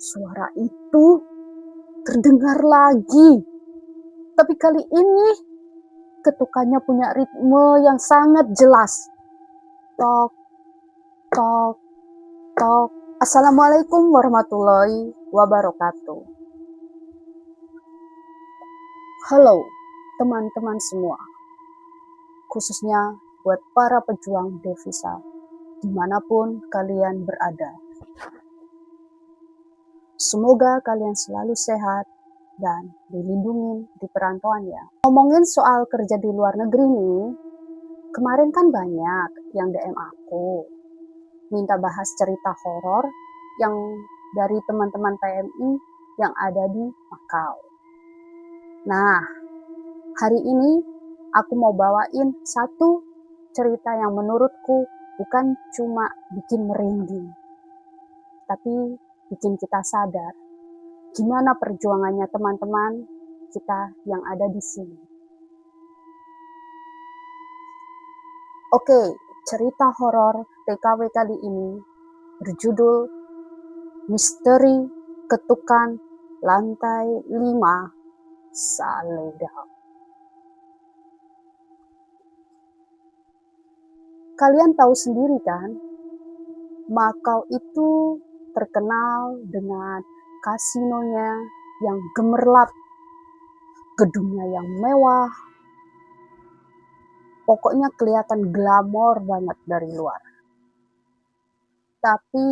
Suara itu terdengar lagi, tapi kali ini ketukannya punya ritme yang sangat jelas. Tok, tok, tok. Assalamualaikum warahmatullahi wabarakatuh. Halo teman-teman semua, khususnya buat para pejuang devisa, dimanapun kalian berada. Semoga kalian selalu sehat dan dilindungi di perantauannya. Ngomongin soal kerja di luar negeri nih, kemarin kan banyak yang DM aku, minta bahas cerita horor yang dari teman-teman PMI yang ada di Makau. Nah, hari ini aku mau bawain satu cerita yang menurutku bukan cuma bikin merinding, tapi bikin kita sadar gimana perjuangannya teman-teman kita yang ada di sini. Oke, cerita horor TKW kali ini berjudul Misteri Ketukan Lantai 5 Saledau. Kalian tahu sendiri kan, Makau itu terkenal dengan kasinonya yang gemerlap, gedungnya yang mewah, pokoknya kelihatan glamor banget dari luar. Tapi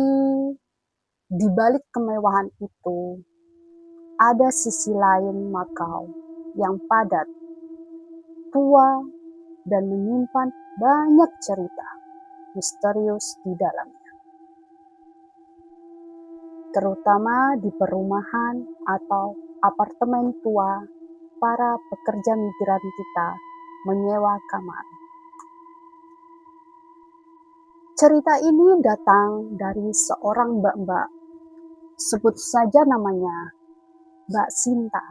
di balik kemewahan itu, ada sisi lain Makau yang padat, tua, dan menyimpan banyak cerita misterius di dalamnya. Terutama di perumahan atau apartemen tua para pekerja migran kita menyewa kamar. Cerita ini datang dari seorang mbak-mbak, sebut saja namanya Mbak Sinta.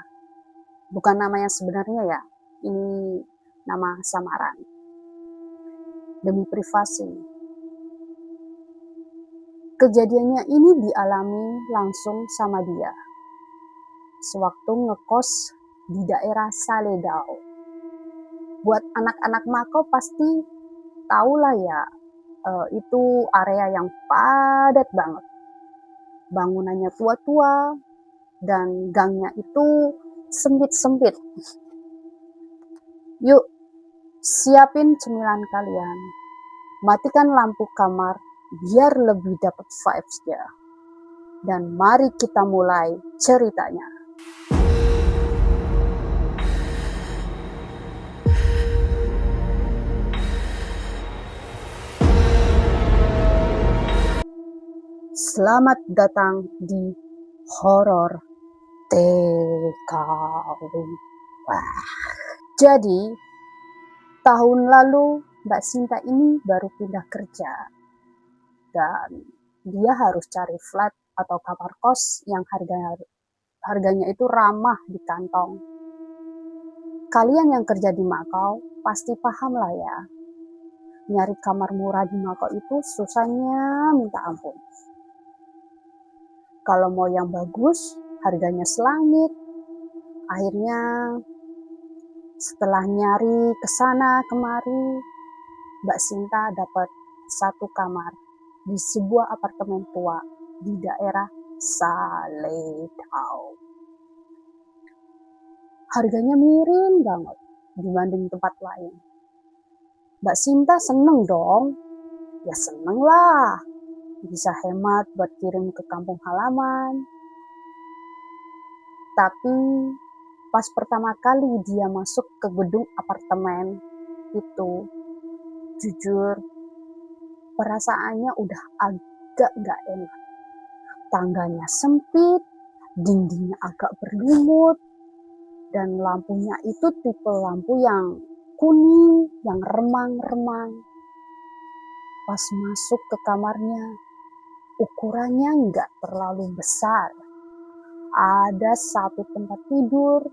Bukan nama yang sebenarnya ya, ini nama samaran. Demi privasi. Kejadiannya ini dialami langsung sama dia sewaktu ngekos di daerah Saledau. Buat anak-anak Makau pasti tahu lah ya, itu area yang padat banget. Bangunannya tua-tua dan gangnya itu sempit-sempit. Yuk, siapin cemilan kalian. Matikan lampu kamar biar lebih dapat vibes ya. Dan mari kita mulai ceritanya. Selamat datang di Horor TKW. Wah. Jadi, tahun lalu Mbak Sinta ini baru pindah kerja. Dan dia harus cari flat atau kamar kos yang harganya itu ramah di kantong. Kalian yang kerja di Makau pasti paham lah ya. Nyari kamar murah di Makau itu susahnya minta ampun. Kalau mau yang bagus, harganya selangit. Akhirnya setelah nyari kesana kemari, Mbak Sinta dapat satu kamar di sebuah apartemen tua di daerah Saledau. Harganya miring banget dibanding tempat lain. Mbak Sinta seneng dong. Ya seneng lah, bisa hemat buat kirim ke kampung halaman. Tapi pas pertama kali dia masuk ke gedung apartemen itu, jujur perasaannya udah agak gak enak. Tangganya sempit, dindingnya agak berlumut, dan lampunya itu tipe lampu yang kuning, yang remang-remang. Pas masuk ke kamarnya, ukurannya nggak terlalu besar. Ada satu tempat tidur,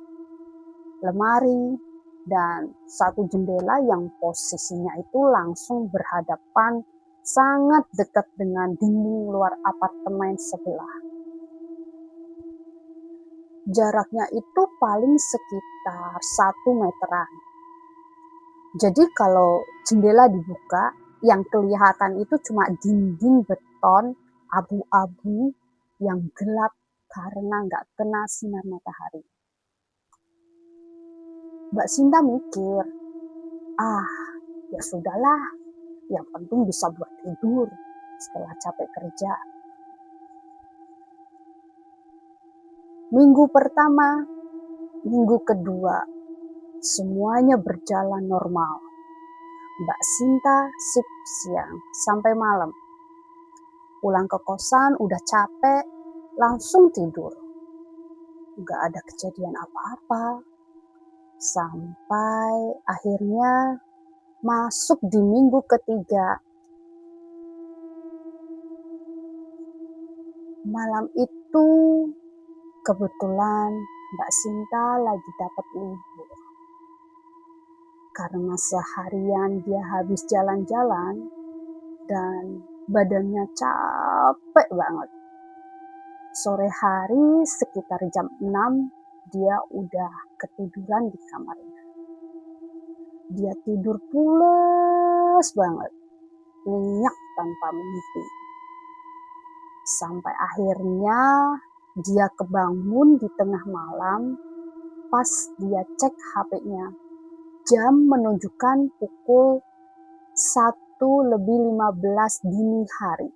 lemari, dan satu jendela yang posisinya itu langsung berhadapan sangat dekat dengan dinding luar apartemen sebelah. Jaraknya itu paling sekitar 1 meteran. Jadi kalau jendela dibuka, yang kelihatan itu cuma dinding beton abu-abu yang gelap karena nggak kena sinar matahari. Mbak Sinta mikir, ya sudahlah, yang penting bisa buat tidur setelah capek kerja. Minggu pertama, minggu kedua, semuanya berjalan normal. Mbak Sinta shift siang sampai malam. Pulang ke kosan udah capek, langsung tidur. Gak ada kejadian apa-apa. Sampai akhirnya masuk di minggu ketiga. Malam itu kebetulan Mbak Sinta lagi dapat libur. Karena seharian dia habis jalan-jalan dan badannya capek banget. Sore hari sekitar jam 6 dia udah ketiduran di kamarnya. Dia tidur pules banget, nyenyak tanpa mimpi. Sampai akhirnya dia kebangun di tengah malam pas dia cek HP-nya. Jam menunjukkan pukul 1:15 dini hari.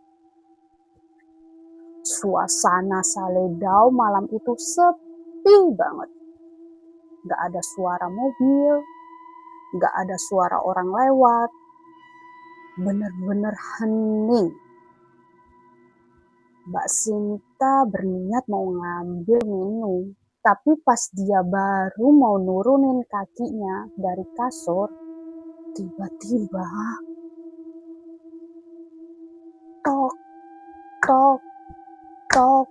Suasana Saledau malam itu sepi banget. Gak ada suara mobil, gak ada suara orang lewat. Bener-bener hening. Mbak Sinta berniat mau ngambil minum. Tapi pas dia baru mau nurunin kakinya dari kasur, tiba-tiba tok, tok, tok.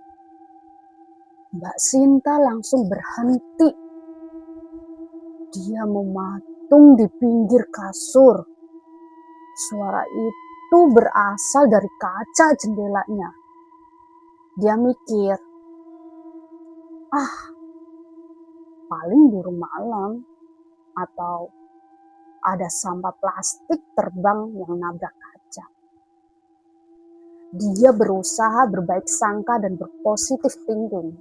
Mbak Sinta langsung berhenti. Dia mematung di pinggir kasur. Suara itu berasal dari kaca jendelanya. Dia mikir, paling burung malam atau ada sampah plastik terbang yang nabrak kaca. Dia berusaha berbaik sangka dan berpositif thinking.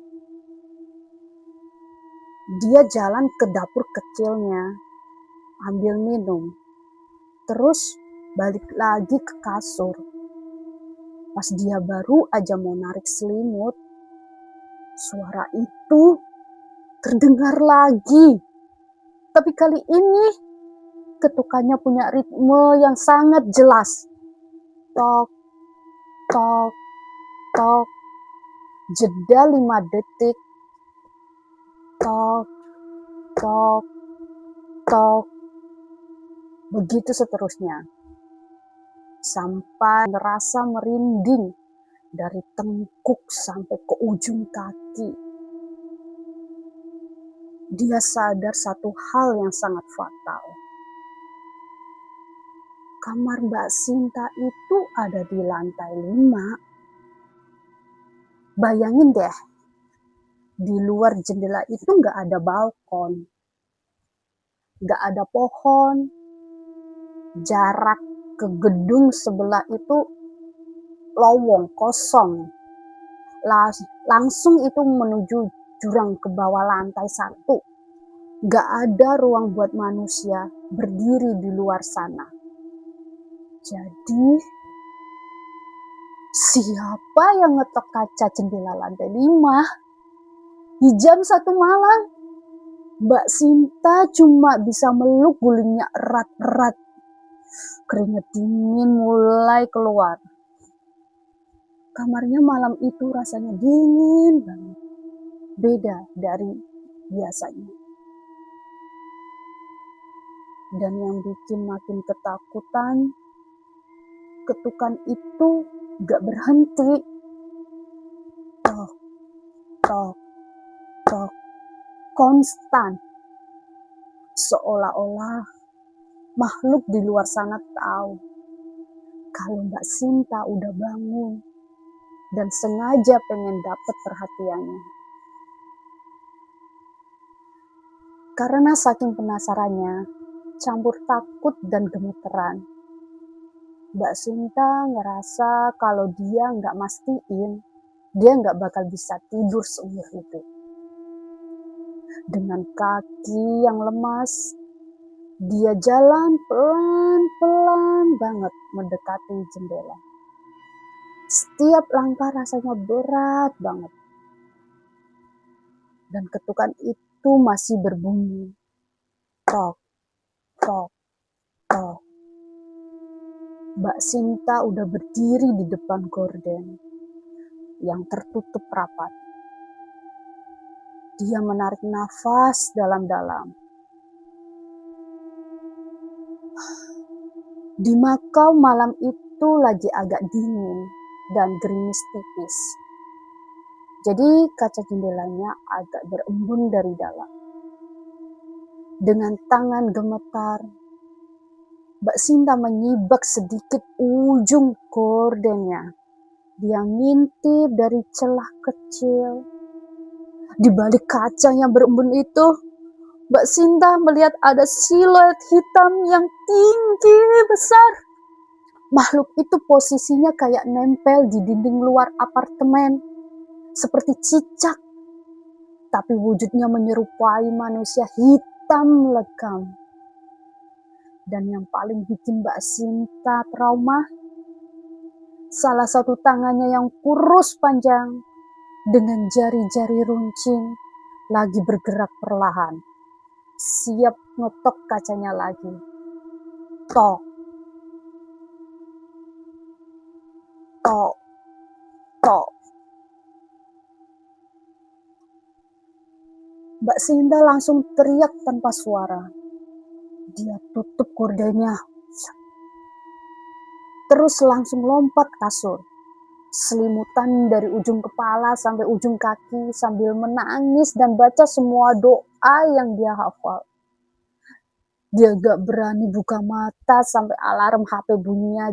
Dia jalan ke dapur kecilnya, ambil minum, terus balik lagi ke kasur. Pas dia baru aja mau narik selimut, suara itu terdengar lagi. Tapi kali ini ketukannya punya ritme yang sangat jelas. Tok, tok, tok. Jeda 5 detik. Tok, tok, tok. Begitu seterusnya. Sampai merasa merinding dari tengkuk sampai ke ujung kaki. Dia sadar satu hal yang sangat fatal. Kamar Mbak Sinta itu ada di lantai 5. Bayangin deh, di luar jendela itu gak ada balkon, gak ada pohon, jarak ke gedung sebelah itu lowong, kosong. Langsung itu menuju jurang ke bawah lantai 1. Gak ada ruang buat manusia berdiri di luar sana. Jadi, siapa yang ngetok kaca jendela lantai 5? Di jam 1 malam, Mbak Sinta cuma bisa meluk gulingnya erat-erat. Keringat dingin mulai keluar. Kamarnya malam itu rasanya dingin banget. Beda dari biasanya. Dan yang bikin makin ketakutan, ketukan itu gak berhenti. Tok, tok, tok. Konstan. Seolah-olah makhluk di luar sana tahu kalau Mbak Sinta udah bangun dan sengaja pengen dapat perhatiannya. Karena saking penasarannya, campur takut dan gemeteran, Mbak Sinta ngerasa kalau dia nggak mastiin, dia nggak bakal bisa tidur seumur hidup. Dengan kaki yang lemas, dia jalan pelan-pelan banget mendekati jendela. Setiap langkah rasanya berat banget. Dan ketukan itu masih berbunyi. Tok, tok, tok. Mbak Sinta udah berdiri di depan gorden yang tertutup rapat. Dia menarik nafas dalam-dalam. Di Makau malam itu lagi agak dingin dan gerimis tipis. Jadi kaca jendelanya agak berembun dari dalam. Dengan tangan gemetar, Mbak Sinta menyibak sedikit ujung gordennya. Dia ngintip dari celah kecil. Di balik kaca yang berembun itu, Mbak Sinta melihat ada siluet hitam yang tinggi besar. Makhluk itu posisinya kayak nempel di dinding luar apartemen, seperti cicak. Tapi wujudnya menyerupai manusia hitam legam. Dan yang paling bikin Mbak Sinta trauma, salah satu tangannya yang kurus panjang dengan jari-jari runcing lagi bergerak perlahan, siap ngetok kacanya lagi. Tok, tok, tok. Mbak Sinta langsung teriak tanpa suara. Dia tutup gordennya, terus langsung lompat kasur. Selimutan dari ujung kepala sampai ujung kaki sambil menangis dan baca semua doa yang dia hafal. Dia gak berani buka mata sampai alarm HP bunyinya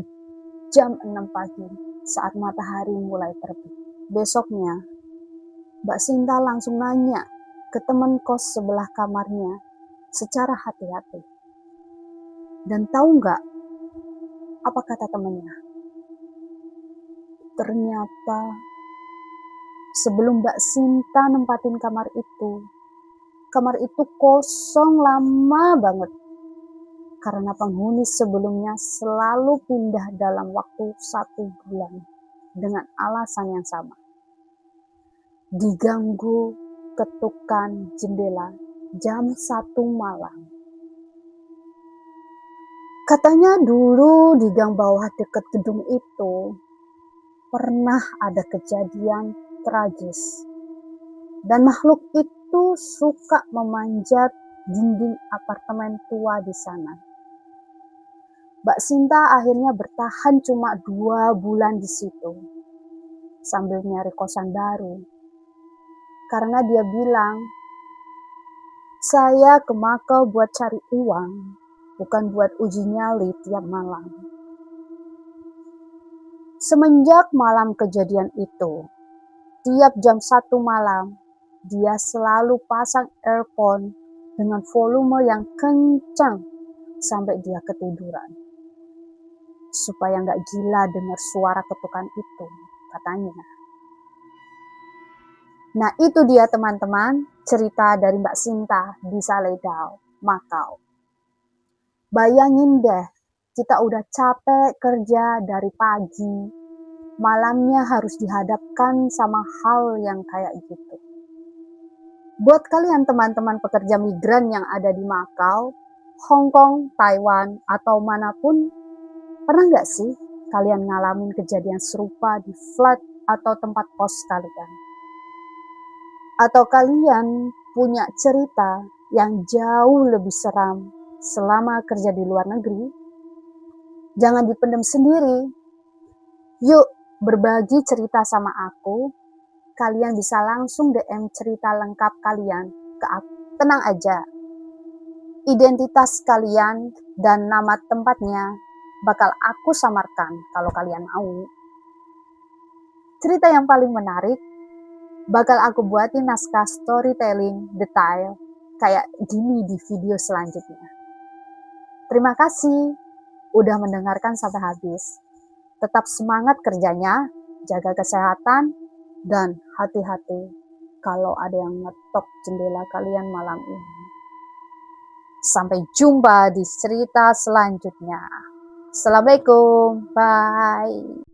jam 6 pagi saat matahari mulai terbit. Besoknya, Mbak Sinta langsung nanya ke teman kos sebelah kamarnya secara hati-hati. Dan tahu gak apa kata temannya? Ternyata sebelum Mbak Sinta nempatin kamar itu kosong lama banget. Karena penghuni sebelumnya selalu pindah dalam waktu 1 bulan dengan alasan yang sama. Diganggu ketukan jendela jam 1 malam. Katanya dulu di gang bawah dekat gedung itu pernah ada kejadian tragis. Dan makhluk itu suka memanjat dinding apartemen tua di sana. Mbak Sinta akhirnya bertahan cuma 2 bulan di situ sambil nyari kosan baru. Karena dia bilang, saya ke Makau buat cari uang, bukan buat uji nyali tiap malam. Semenjak malam kejadian itu, tiap jam 1 malam, dia selalu pasang earphone dengan volume yang kencang sampai dia ketiduran. Supaya gak gila dengar suara ketukan itu, katanya. Nah itu dia teman-teman, cerita dari Mbak Sinta di Saledao, Makau. Bayangin deh, kita udah capek kerja dari pagi, malamnya harus dihadapkan sama hal yang kayak gitu. Buat kalian teman-teman pekerja migran yang ada di Makau, Hong Kong, Taiwan, atau manapun, pernah gak sih kalian ngalamin kejadian serupa di flat atau tempat kos kalian? Atau kalian punya cerita yang jauh lebih seram selama kerja di luar negeri? Jangan dipendam sendiri. Yuk berbagi cerita sama aku. Kalian bisa langsung DM cerita lengkap kalian ke aku. Tenang aja. Identitas kalian dan nama tempatnya bakal aku samarkan kalau kalian mau. Cerita yang paling menarik bakal aku buatin naskah storytelling detail kayak gini di video selanjutnya. Terima kasih udah mendengarkan sampai habis. Tetap semangat kerjanya, jaga kesehatan, dan hati-hati kalau ada yang ngetok jendela kalian malam ini. Sampai jumpa di cerita selanjutnya. Assalamualaikum, bye.